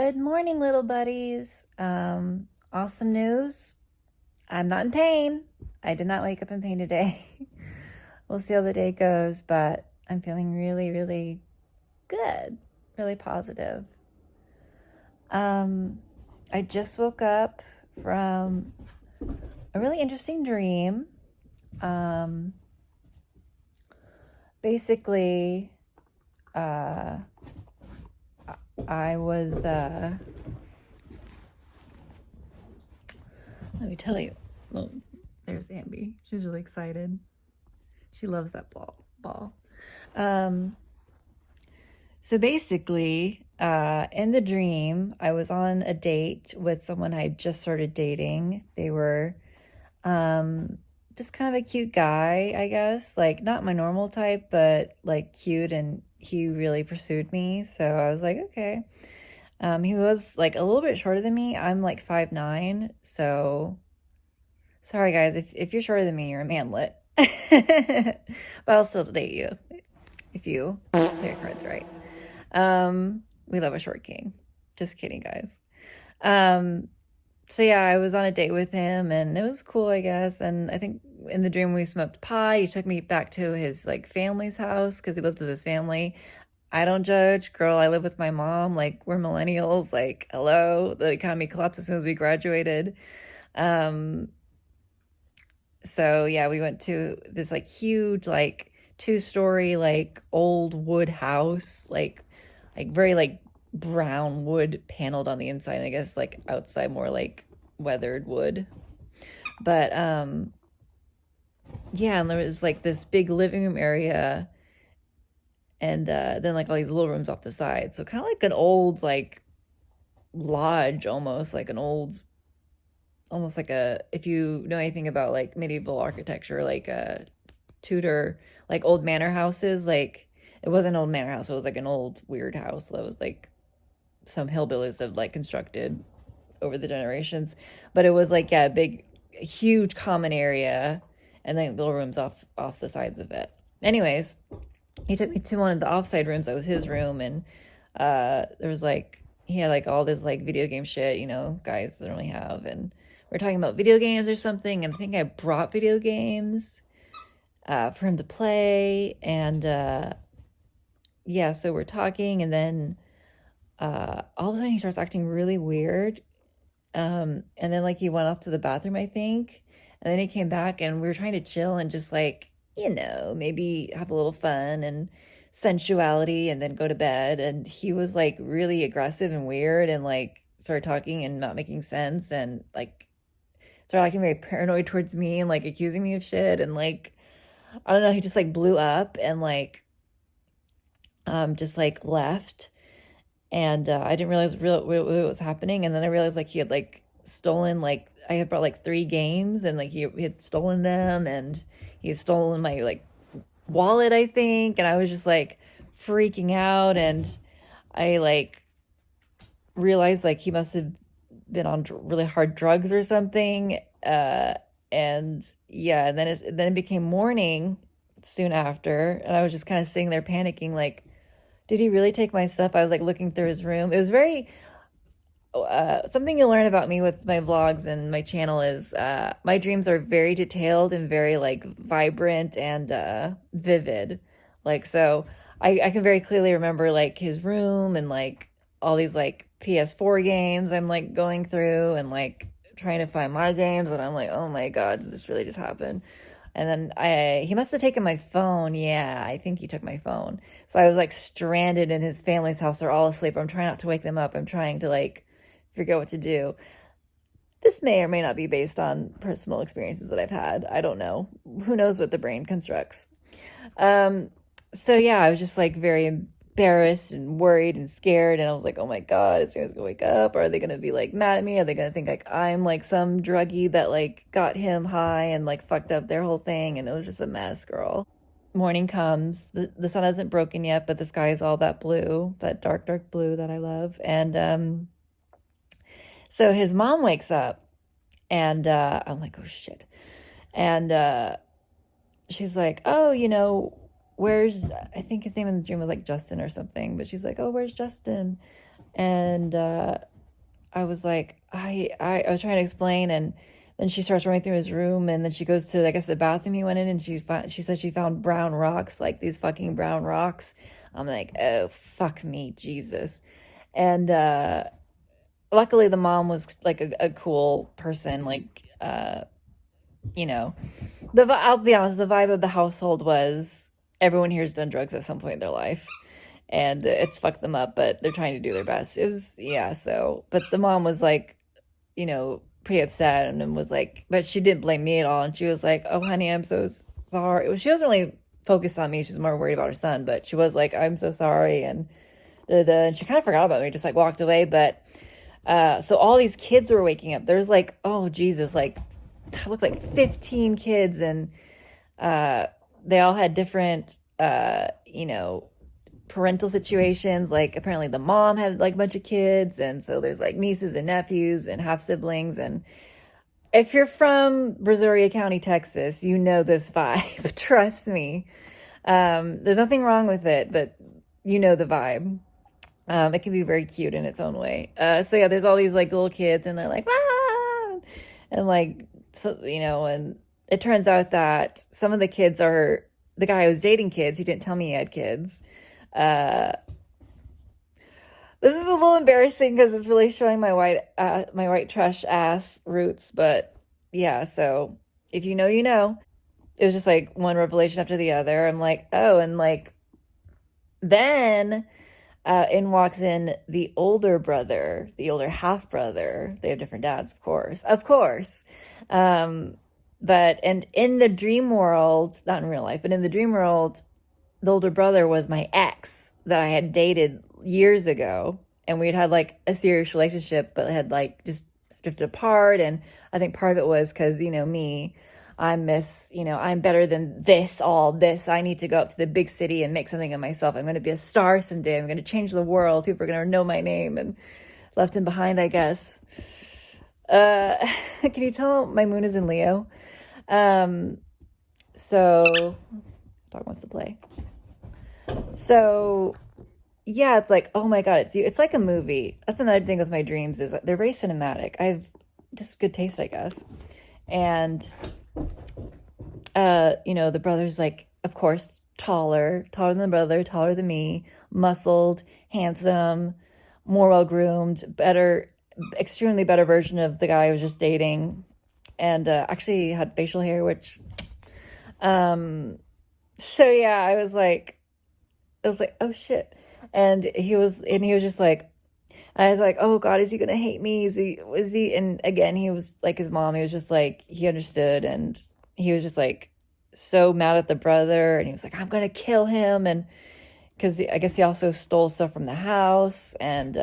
Good morning, little buddies. Awesome news. I'm not in pain. I did not wake up in pain today. We'll see how the day goes, but I'm feeling really, really good, really positive. I just woke up from a really interesting dream. Basically, I was, let me tell you. Oh, there's Ambi. She's really excited. She loves that ball. So basically, in the dream, I was on a date with someone I just started dating. They were just kind of a cute guy, I guess. Like, not my normal type, but like cute, and he really pursued me. So I was like, okay. He was like a little bit shorter than me. I'm like 5'9", so sorry guys, if you're shorter than me, you're a manlet. But I'll still date you if you play your cards right. We love a short king. Just kidding, guys. So yeah, I was on a date with him and it was cool, I guess. And I think in the dream we smoked pie. He took me back to his like family's house because he lived with his family. I don't judge, girl. I live with my mom. Like, we're millennials. Like, hello. The economy collapsed as soon as we graduated. So yeah, we went to this like huge, like 2-story, like old wood house, like very like brown wood paneled on the inside. And I guess like outside more like weathered wood. But yeah, and there was like this big living room area, and then like all these little rooms off the side. So kind of like an old like lodge, almost like an old, almost like a, if you know anything about like medieval architecture, like a Tudor, like old manor houses. Like, it wasn't an old manor house, it was like an old weird house that was like some hillbillies have like constructed over the generations. But it was like, yeah, a big, huge common area, and then little rooms off the sides of it. Anyways, he took me to one of the offside rooms that was his room, and there was like, he had like all this like video game shit, you know, guys don't really have. And we're talking about video games or something, and I think I brought video games for him to play. And yeah, so we're talking, and then all of a sudden he starts acting really weird. And then like he went off to the bathroom, I think, and then he came back, and we were trying to chill and just like, you know, maybe have a little fun and sensuality, and then go to bed. And he was like really aggressive and weird, and like started talking and not making sense, and like started acting very paranoid towards me, and like accusing me of shit. And like, I don't know, he just like blew up, and like just like left. And I didn't realize what was happening. And then I realized like he had like stolen, like I had brought like 3 games, and like he had stolen them, and he had stolen my like wallet, I think. And I was just like freaking out, and I like realized like he must have been on really hard drugs or something. And yeah, and then it became morning soon after, and I was just kind of sitting there panicking, like, did he really take my stuff? I was like looking through his room. It was very something you'll learn about me with my vlogs and my channel is my dreams are very detailed and very like vibrant and vivid. Like, so I can very clearly remember like his room, and like all these like PS4 games I'm like going through, and like trying to find my games, and I'm like, oh my god, did this really just happen? And then he must have taken my phone. Yeah, I think he took my phone. So I was like stranded in his family's house. They're all asleep. I'm trying not to wake them up. I'm trying to like figure out what to do. This may or may not be based on personal experiences that I've had. I don't know. Who knows what the brain constructs? So yeah, I was just like very embarrassed and worried and scared, and I was like, oh my god, as soon as I wake up, are they gonna be like mad at me? Are they gonna think like I'm like some druggie that like got him high and like fucked up their whole thing? And it was just a mess, girl. Morning comes, the sun hasn't broken yet, but the sky is all that blue, that dark blue that I love. And so his mom wakes up, and I'm like, oh shit. And she's like, oh, you know, where's, I think his name in the dream was like Justin or something, but she's like, oh, where's Justin? And I was like, I was trying to explain, and then she starts running through his room, and then she goes to, I guess, the bathroom he went in, and she said she found brown rocks, like these fucking brown rocks. I'm like, oh, fuck me, Jesus. And luckily the mom was like a cool person, like, you know, I'll be honest, the vibe of the household was everyone here's done drugs at some point in their life, and it's fucked them up, but they're trying to do their best. It was, yeah, so, but the mom was like, pretty upset, and then was like, but she didn't blame me at all. And she was like, oh, honey, I'm so sorry. She wasn't really focused on me. She's more worried about her son, but she was like, I'm so sorry. And, and she kind of forgot about me, just like walked away. But, so all these kids were waking up. There's like, oh, Jesus, like, it looked like 15 kids, and they all had different, parental situations. Like apparently the mom had like a bunch of kids, and so there's like nieces and nephews and half siblings. And if you're from Brazoria County, Texas, you know this vibe. Trust me. There's nothing wrong with it, but you know the vibe. It can be very cute in its own way. So yeah, there's all these like little kids, and they're like, ah! And like, so, and it turns out that some of the kids are the guy who was dating kids. He didn't tell me he had kids. This is a little embarrassing because it's really showing my white trash ass roots. But yeah, so if you know, you know. It was just like one revelation after the other. I'm like, oh, and like then in walks in the older brother, the older half brother. They have different dads, of course. But and in the dream world, not in real life, but in the dream world, the older brother was my ex that I had dated years ago, and we'd had like a serious relationship, but had like just drifted apart. And I think part of it was because, me, I'm better than this, all this. I need to go up to the big city and make something of myself. I'm going to be a star someday. I'm going to change the world. People are going to know my name, and left him behind, I guess. Can you tell my moon is in Leo? So dog wants to play. So yeah, it's like, oh my God, it's you. It's like a movie. That's another thing with my dreams, is they're very cinematic. I have just good taste, I guess. And the brother's like, of course, taller than the brother, taller than me, muscled, handsome, more well groomed, better, extremely better version of the guy I was just dating, and actually had facial hair, which so yeah, I was like, oh shit. And he was just like, I was like, oh God, is he gonna hate me? Was he? And again, he was like his mom. He was just like, he understood, and he was just like so mad at the brother, and he was like, I'm gonna kill him. And because I guess he also stole stuff from the house, and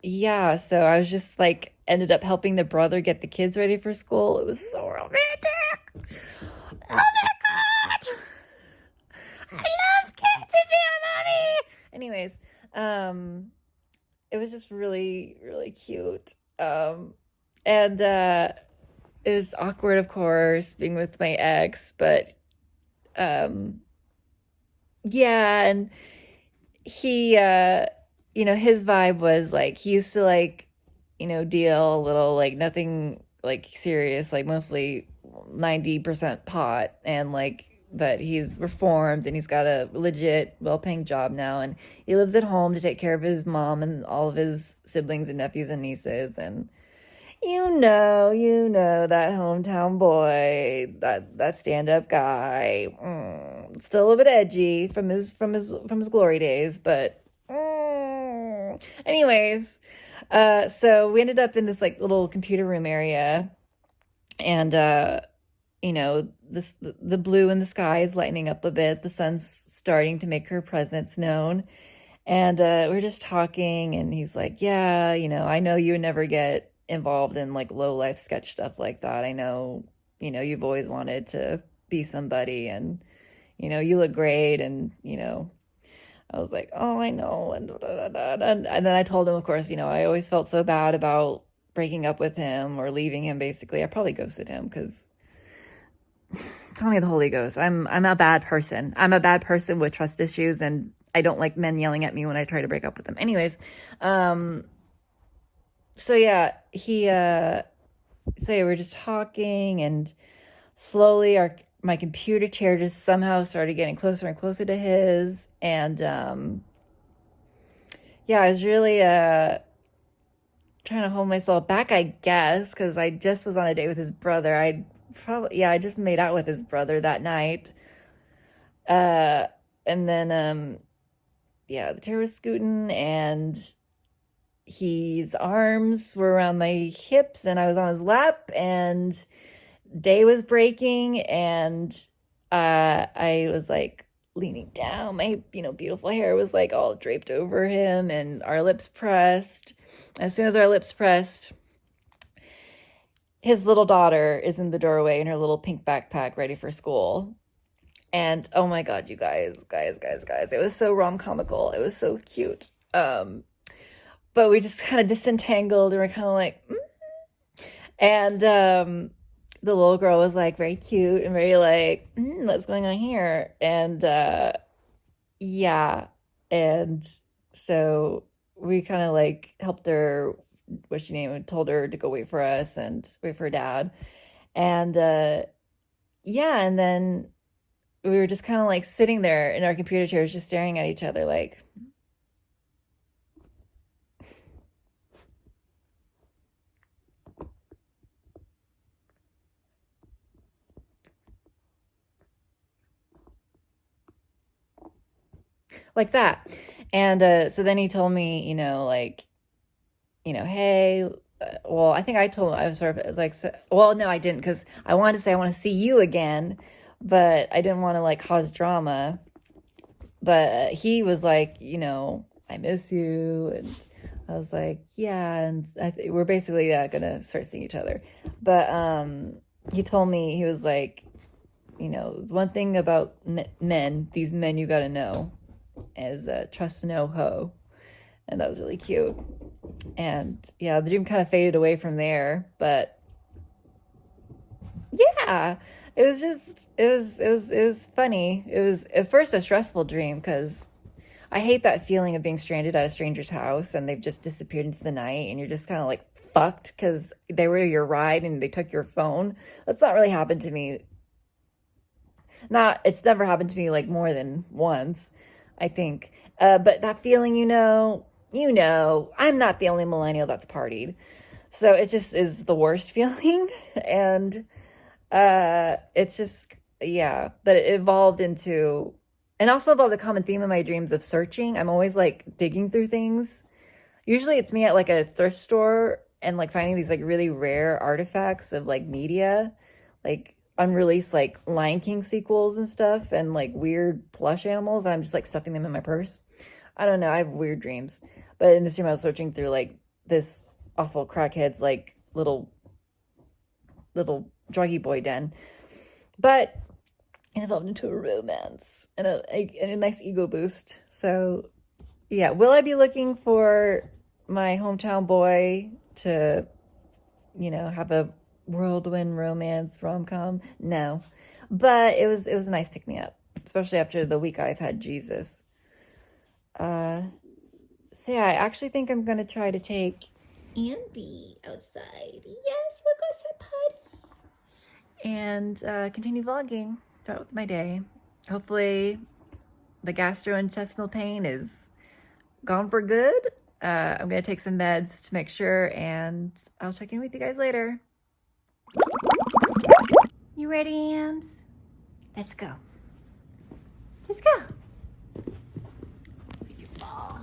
yeah, so I was just like, ended up helping the brother get the kids ready for school. It was so romantic. Oh my God, I love kids and family. Anyways, it was just really, really cute. And it was awkward, of course, being with my ex, but yeah, and he his vibe was like, he used to like, deal a little, like nothing like serious, like mostly 90% pot, and like, but he's reformed, and he's got a legit well-paying job now, and he lives at home to take care of his mom and all of his siblings and nephews and nieces. And that hometown boy, that stand-up guy, still a little bit edgy from his glory days, but anyways, so we ended up in this like little computer room area, and the blue in the sky is lightening up a bit. The sun's starting to make her presence known. And we're just talking, and he's like, yeah, I know you would never get involved in like low life sketch stuff like that. I know, you've always wanted to be somebody, and, you look great. And, I was like, oh, I know. And then I told him, of course, I always felt so bad about breaking up with him or leaving him, basically. I probably ghosted him because, tell me the Holy Ghost, I'm a bad person. I'm a bad person with trust issues, and I don't like men yelling at me when I try to break up with them. Anyways, so yeah, so yeah, we're just talking, and slowly my computer chair just somehow started getting closer and closer to his, and yeah, I was really trying to hold myself back, I guess, because I just was on a date with his brother. I just made out with his brother that night. And then yeah, the chair was scooting, and his arms were around my hips, and I was on his lap, and day was breaking, and I was like leaning down. My, beautiful hair was like all draped over him, and our lips pressed. As soon as our lips pressed, his little daughter is in the doorway in her little pink backpack ready for school. And oh my God, you guys, it was so rom-comical. It was so cute. But we just kind of disentangled, and we're kind of like, and the little girl was like very cute and very like, what's going on here? And yeah, and so we kind of like helped her, what's she name, told her to go wait for us and wait for her dad. And yeah, and then we were just kind of like sitting there in our computer chairs, just staring at each other like that. And so then he told me, hey, well, I think I told him, I was like, well, no, I didn't, because I wanted to say I want to see you again, but I didn't want to like cause drama. But he was like, I miss you, and I was like, yeah, and we're basically gonna start seeing each other. But he told me, he was like, one thing about men, these men you gotta know is trust no hoe. And that was really cute. And yeah, the dream kind of faded away from there, but yeah, it was funny. It was at first a stressful dream, because I hate that feeling of being stranded at a stranger's house and they've just disappeared into the night, and you're just kind of like fucked because they were your ride and they took your phone. That's not really happened to me. It's never happened to me like more than once, I think. But that feeling, I'm not the only millennial that's partied. So it just is the worst feeling. And it's just, yeah, but it evolved into, and also involved a common theme in my dreams of searching. I'm always like digging through things. Usually it's me at like a thrift store and like finding these like really rare artifacts of like media, like unreleased like Lion King sequels and stuff, and like weird plush animals. And I'm just like stuffing them in my purse. I don't know. I have weird dreams. But in this dream, I was searching through like this awful crackhead's like little druggy boy den. But it evolved into a romance and a nice ego boost. So yeah, will I be looking for my hometown boy to, have a whirlwind romance rom-com? No. But it was a nice pick-me-up, especially after the week I've had Jesus. So yeah, I actually think I'm gonna try to take Anby outside. Yes, we'll go outside potty. And continue vlogging throughout with my day. Hopefully the gastrointestinal pain is gone for good. I'm gonna take some meds to make sure, and I'll check in with you guys later. You ready, Ams? Let's go. Let's go. Oh.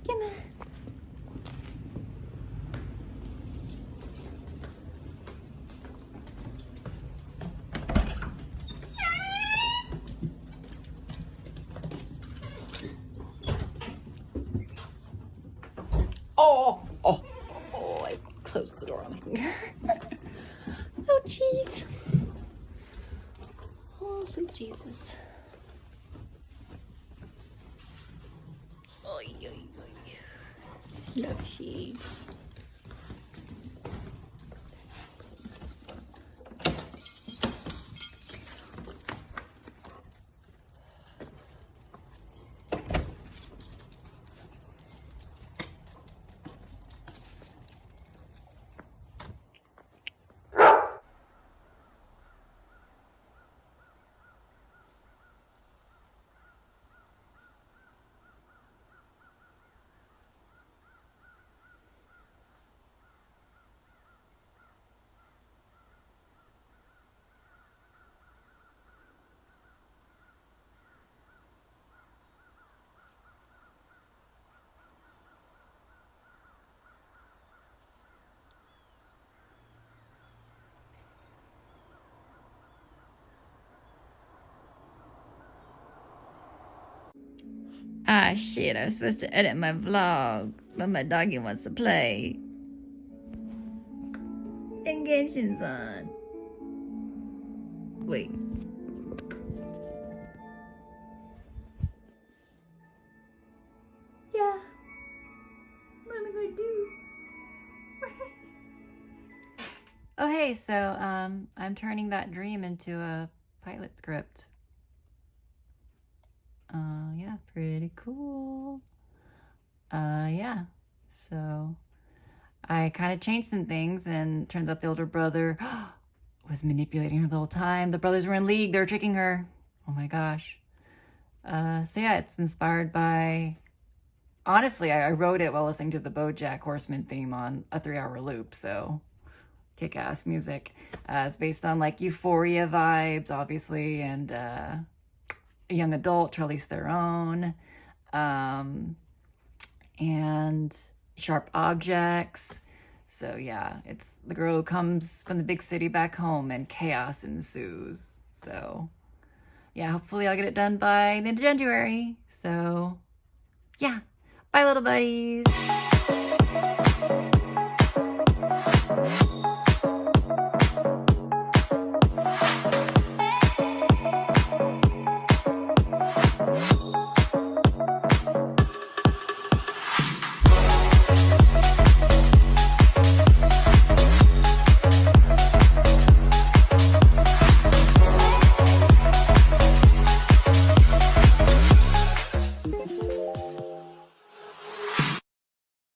Come on. Oh, I closed the door on my finger. Oh, jeez. Oh, sweet Jesus. Oy, oy, oy. Yoshi. Ah, shit, I was supposed to edit my vlog, but my doggy wants to play. And Genshin's on. Wait. Yeah. What am I gonna do? Oh, hey, so, I'm turning that dream into a pilot script. Yeah, pretty cool. Yeah. So I kind of changed some things, and turns out the older brother was manipulating her the whole time. The brothers were in league. They were tricking her. Oh my gosh. So yeah, it's inspired by... Honestly, I wrote it while listening to the BoJack Horseman theme on a 3-hour loop, so kick-ass music. It's based on like Euphoria vibes, obviously, and a young adult, Charlize Theron, and Sharp Objects. So yeah, it's the girl who comes from the big city back home and chaos ensues. So yeah, hopefully I'll get it done by the end of January. So yeah, bye little buddies.